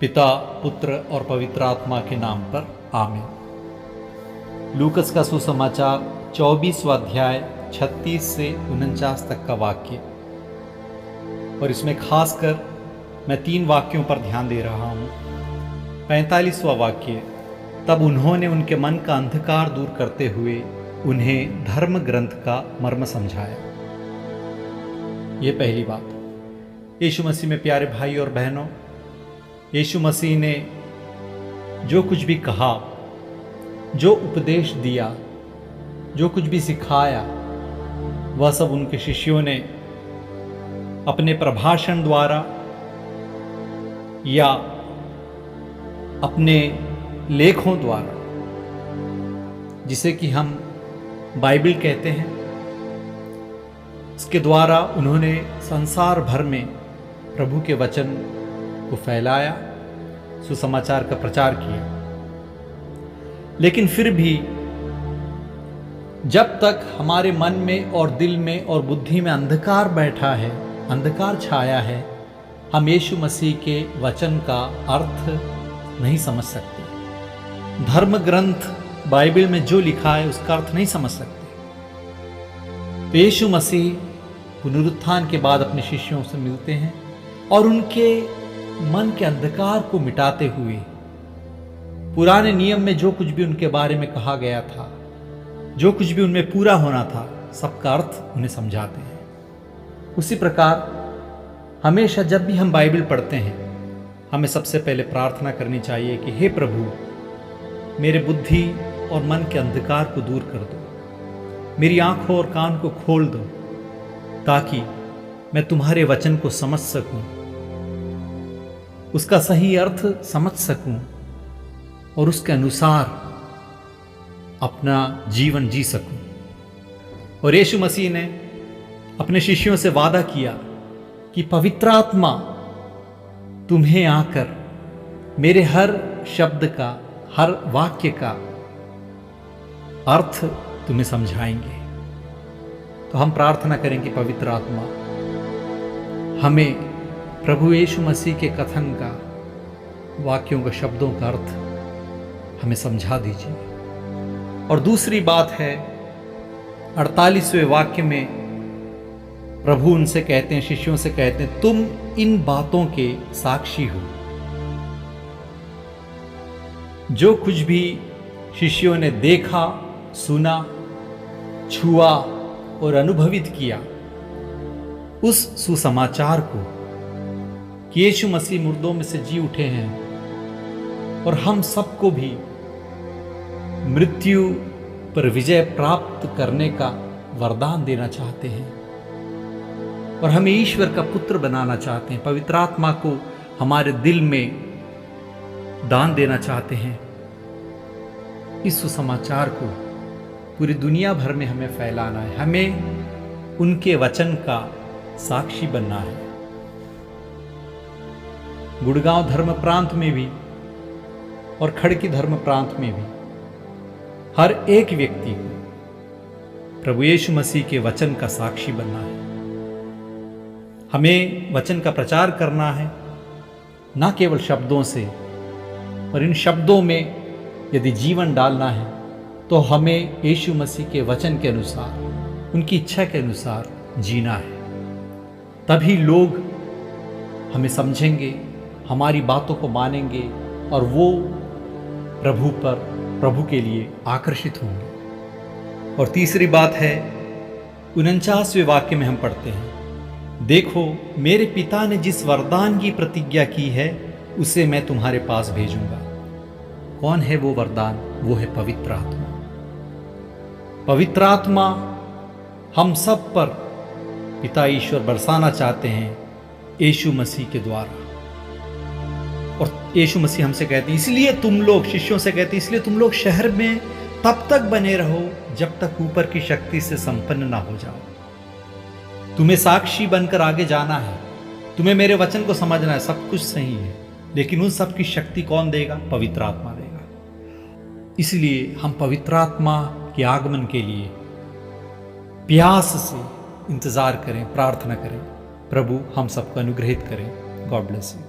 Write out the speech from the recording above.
पिता, पुत्र और पवित्र आत्मा के नाम पर आमीन। लूकस का सुसमाचार 24वां अध्याय 36 से 49 तक का वाक्य, और इसमें खासकर मैं 3 वाक्यों पर ध्यान दे रहा हूँ। 45वां वाक्य, तब उन्होंने उनके मन का अंधकार दूर करते हुए उन्हें धर्म ग्रंथ का मर्म समझाया। ये पहली बात। यीशु मसीह में प्यारे भाई और बहनों, यीशु मसीह ने जो कुछ भी कहा, जो उपदेश दिया, जो कुछ भी सिखाया, वह सब उनके शिष्यों ने अपने प्रभाषण द्वारा या अपने लेखों द्वारा, जिसे कि हम बाइबल कहते हैं, इसके द्वारा उन्होंने संसार भर में प्रभु के वचन को फैलाया, सुसमाचार का प्रचार किया। लेकिन फिर भी जब तक हमारे मन में और दिल में और बुद्धि में अंधकार बैठा है, अंधकार छाया है, हम यीशु मसीह के वचन का अर्थ नहीं समझ सकते। धर्म ग्रंथ बाइबल में जो लिखा है उसका अर्थ नहीं समझ सकते। तो यीशु मसीह पुनरुत्थान के बाद अपने शिष्यों से मिलते हैं और उनके मन के अंधकार को मिटाते हुए पुराने नियम में जो कुछ भी उनके बारे में कहा गया था, जो कुछ भी उनमें पूरा होना था, सबका अर्थ उन्हें समझाते हैं। उसी प्रकार हमेशा जब भी हम बाइबल पढ़ते हैं, हमें सबसे पहले प्रार्थना करनी चाहिए कि हे प्रभु, मेरे बुद्धि और मन के अंधकार को दूर कर दो, मेरी आंखों और कान को खोल दो, ताकि मैं तुम्हारे वचन को समझ सकूं, उसका सही अर्थ समझ सकूं और उसके अनुसार अपना जीवन जी सकूं। और यीशु मसीह ने अपने शिष्यों से वादा किया कि पवित्र आत्मा तुम्हें आकर मेरे हर शब्द का, हर वाक्य का अर्थ तुम्हें समझाएंगे। तो हम प्रार्थना करें कि पवित्र आत्मा हमें प्रभु यीशु मसीह के कथन का, वाक्यों का, शब्दों का अर्थ हमें समझा दीजिए। और दूसरी बात है, 48वें वाक्य में प्रभु उनसे कहते हैं, शिष्यों से कहते हैं, तुम इन बातों के साक्षी हो। जो कुछ भी शिष्यों ने देखा, सुना, छुआ और अनुभवित किया, उस सुसमाचार को कि यीशु मसीह मुर्दों में से जी उठे हैं और हम सबको भी मृत्यु पर विजय प्राप्त करने का वरदान देना चाहते हैं और हमें ईश्वर का पुत्र बनाना चाहते हैं, पवित्र आत्मा को हमारे दिल में दान देना चाहते हैं। इस सुसमाचार को पूरी दुनिया भर में हमें फैलाना है, हमें उनके वचन का साक्षी बनना है। गुड़गांव धर्म प्रांत में भी और खड़की धर्म प्रांत में भी हर एक व्यक्ति को प्रभु यीशु मसीह के वचन का साक्षी बनना है। हमें वचन का प्रचार करना है, ना केवल शब्दों से, और इन शब्दों में यदि जीवन डालना है तो हमें यीशु मसीह के वचन के अनुसार, उनकी इच्छा के अनुसार जीना है। तभी लोग हमें समझेंगे, हमारी बातों को मानेंगे और वो प्रभु के लिए आकर्षित होंगे। और तीसरी बात है, 49वें वाक्य में हम पढ़ते हैं, देखो मेरे पिता ने जिस वरदान की प्रतिज्ञा की है उसे मैं तुम्हारे पास भेजूंगा। कौन है वो वरदान? वो है पवित्र आत्मा। पवित्र आत्मा हम सब पर पिता ईश्वर बरसाना चाहते हैं यीशु मसीह के द्वारा। और यीशु मसीह हमसे कहते हैं, इसलिए तुम लोग, शिष्यों से कहते हैं, इसलिए तुम लोग शहर में तब तक बने रहो जब तक ऊपर की शक्ति से संपन्न ना हो जाओ। तुम्हें साक्षी बनकर आगे जाना है, तुम्हें मेरे वचन को समझना है, सब कुछ सही है, लेकिन उन सब की शक्ति कौन देगा? पवित्र आत्मा देगा। इसलिए हम पवित्र आत्मा के आगमन के लिए प्यास से इंतजार करें, प्रार्थना करें। प्रभु हम सबको अनुग्रहित करें। God bless you.